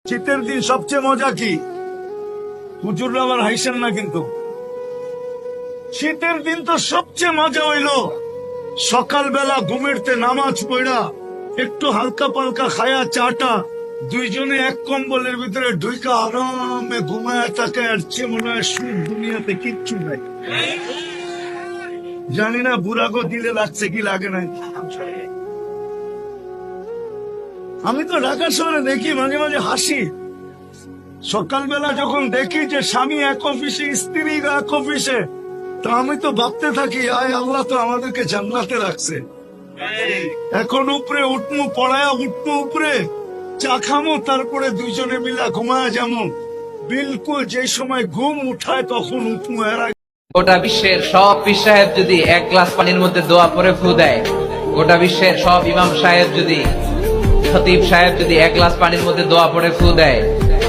শীতের দিন সবচেয়ে মজা কি? হুজুররা আবার হাইসেন না কিন্তু। শীতের দিন তো সবচেয়ে মজা হইল সকালবেলা ঘুমেরতে নামাজ পড়া, একটু হালকা পালকা খায়া চাটা, দুইজনে এক কম্বলের ভিতরে ঢুইকা আরামে ঘুমায় থাকে। আর চেয়ে মনে হয় সুখ দুনিয়াতে কিচ্ছু নাই। জানি না বুড়াগো দিলে লাগছে কি লাগে নাই। আমি তো ঢাকা শহরে দেখি, মাঝে মাঝে হাসি। সকালবেলা যখন দেখি যে স্বামী এক অফিসে, স্ত্রী এক অফিসে, তা আমি তো ভাবতে থাকি, আয় আল্লাহ তো আমাদেরকে জান্নাতে রাখছে। এখন উপরে উঠমু, পড়ায়া উঠমু উপরে, চা খামো, তারপরে দুইজনে মিলা ঘুমায় যাবো। বিলকুল যে সময় ঘুম উঠায় তখন উঠমু। এর আগে গোটা বিশ্বের সব পীর সাহেব যদি এক গ্লাস পানির মধ্যে দোয়া পরে ফু দেয়, গোটা বিশ্বের সব ইমাম সাহেব যদি, খতিব সাহেব যদি এক গ্লাস পানির মধ্যে দোয়া পরে ফু দেয়,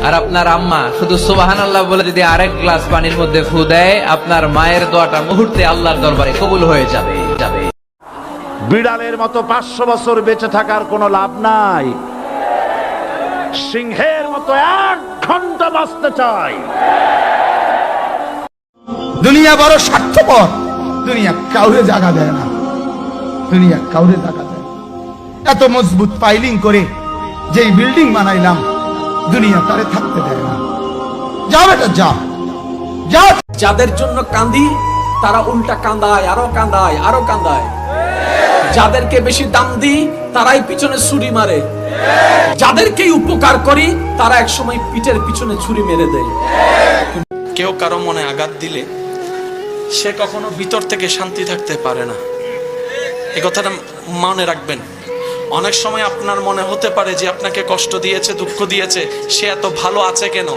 আর আপনার আম্মা শুধু সুবহানাল্লাহ বলে যদি আরেক গ্লাস পানির মধ্যে ফু দেয়, আপনার মায়ের দোয়াটা মুহূর্তে আল্লাহর দরবারে কবুল হয়ে যাবে। বিড়ালের মতো 500 বছর বেঁচে থাকার কোনো লাভ নাই। সিংহের মতো 1 ঘন্টা বাঁচতে চাই। দুনিয়া বড় স্বার্থপর, দুনিয়া কাউরে জায়গা দেয় না, দুনিয়া কাউরে জায়গা দেয়। এত মজবুত পাইলিং করে যেই বিল্ডিং বানাইলাম, দুনিয়া তারে থাকতে দেয় না। যাও বেটা যাও যাও। যাদের জন্য কাঁদি তারা উল্টা কাঁদায়, আরো কাঁদায়, আরো কাঁদায়। যাদেরকে বেশি দাম দিই তারাই পিছনে ছুরি মারে। যাদেরকেই উপকার করি তারা একসময় পিঠের পিছনে ছুরি মেরে দেয়। কেউ কারো মনে আঘাত দিলে সে কখনো ভিতর থেকে শান্তি থাকতে পারে না। এই কথাটা মনে রাখবেন। অনেক সময় আপনার মনে হতে পারে যে আপনাকে কষ্ট দিয়েছে, দুঃখ দিয়েছে, সে এত ভালো আছে কেন?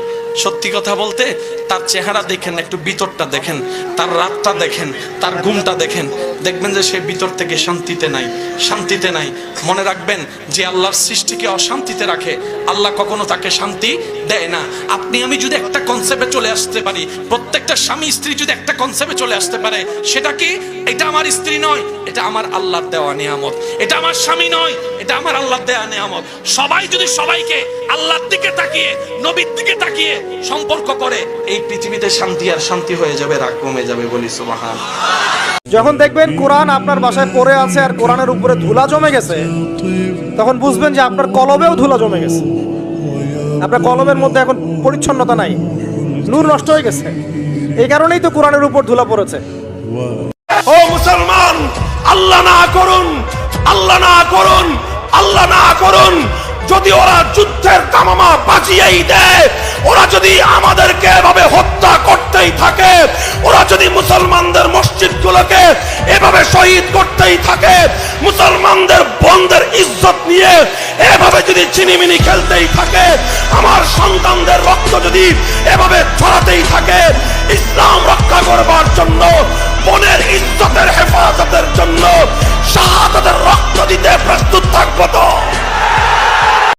সত্যি কথা বলতে তার চেহারা দেখেন, একটু ভিতরটা দেখেন, তার রাতটা দেখেন, তার ঘুমটা দেখেন, দেখবেন যে সে ভিতর থেকে শান্তিতে নাই, শান্তিতে নাই। মনে রাখবেন যে আল্লাহর সৃষ্টিকে অশান্তিতে রাখে, আল্লাহ কখনো তাকে শান্তি দেয় না। আপনি আমি যদি একটা কনসেপ্টে চলে আসতে পারি, প্রত্যেকটা স্বামী স্ত্রী যদি একটা কনসেপ্টে চলে আসতে পারে, সেটা কি? এটা আমার স্ত্রী নয়, এটা আমার আল্লাহর দেওয়া নিয়ামত। এটা আমার স্বামী নয়, এটা আমার আল্লাহর দেওয়া নিয়ামত। সবাই যদি সবাইকে আল্লাহর দিকে তাকিয়ে, নবীর দিকে তাকিয়ে সম্পর্ক করে, এই পৃথিবীতে শান্তি আর শান্তি হয়ে যাবে, রাগ কমে যাবে। বলি সুবহানাল্লাহ। যখন দেখবেন কোরআন আপনার বাসায় পড়ে আছে আর কোরআনের উপরে ধুলা জমে গেছে, তখন বুঝবেন যে আপনার কলবেও ধুলা জমে গেছে। আপনার কলবের মধ্যে এখন পরিচ্ছন্নতা নাই, নূর নষ্ট হয়ে গেছে। এই কারণেই তো কোরআনের উপর ধুলা পড়েছে। ও মুসলমান, আল্লাহ না করুন, আল্লাহ না করুন, আল্লাহ না করুন, যদি ওরা যুদ্ধের তামামা বাজিয়েই দেয়, ওরা যদি আমাদেরকে এভাবে হত্যা করতেই থাকে, ওরা যদি মুসলমানদের মসজিদগুলোকে এভাবে শহীদ করতেই থাকে, মুসলমানদের বন্ধের ইজ্জত নিয়ে এভাবে যদি চিনিমিনি খেলতেই থাকে, আমার সন্তানদের রক্ত যদি এভাবে ছড়াতেই থাকে, ইসলাম রক্ষা করবার জন্য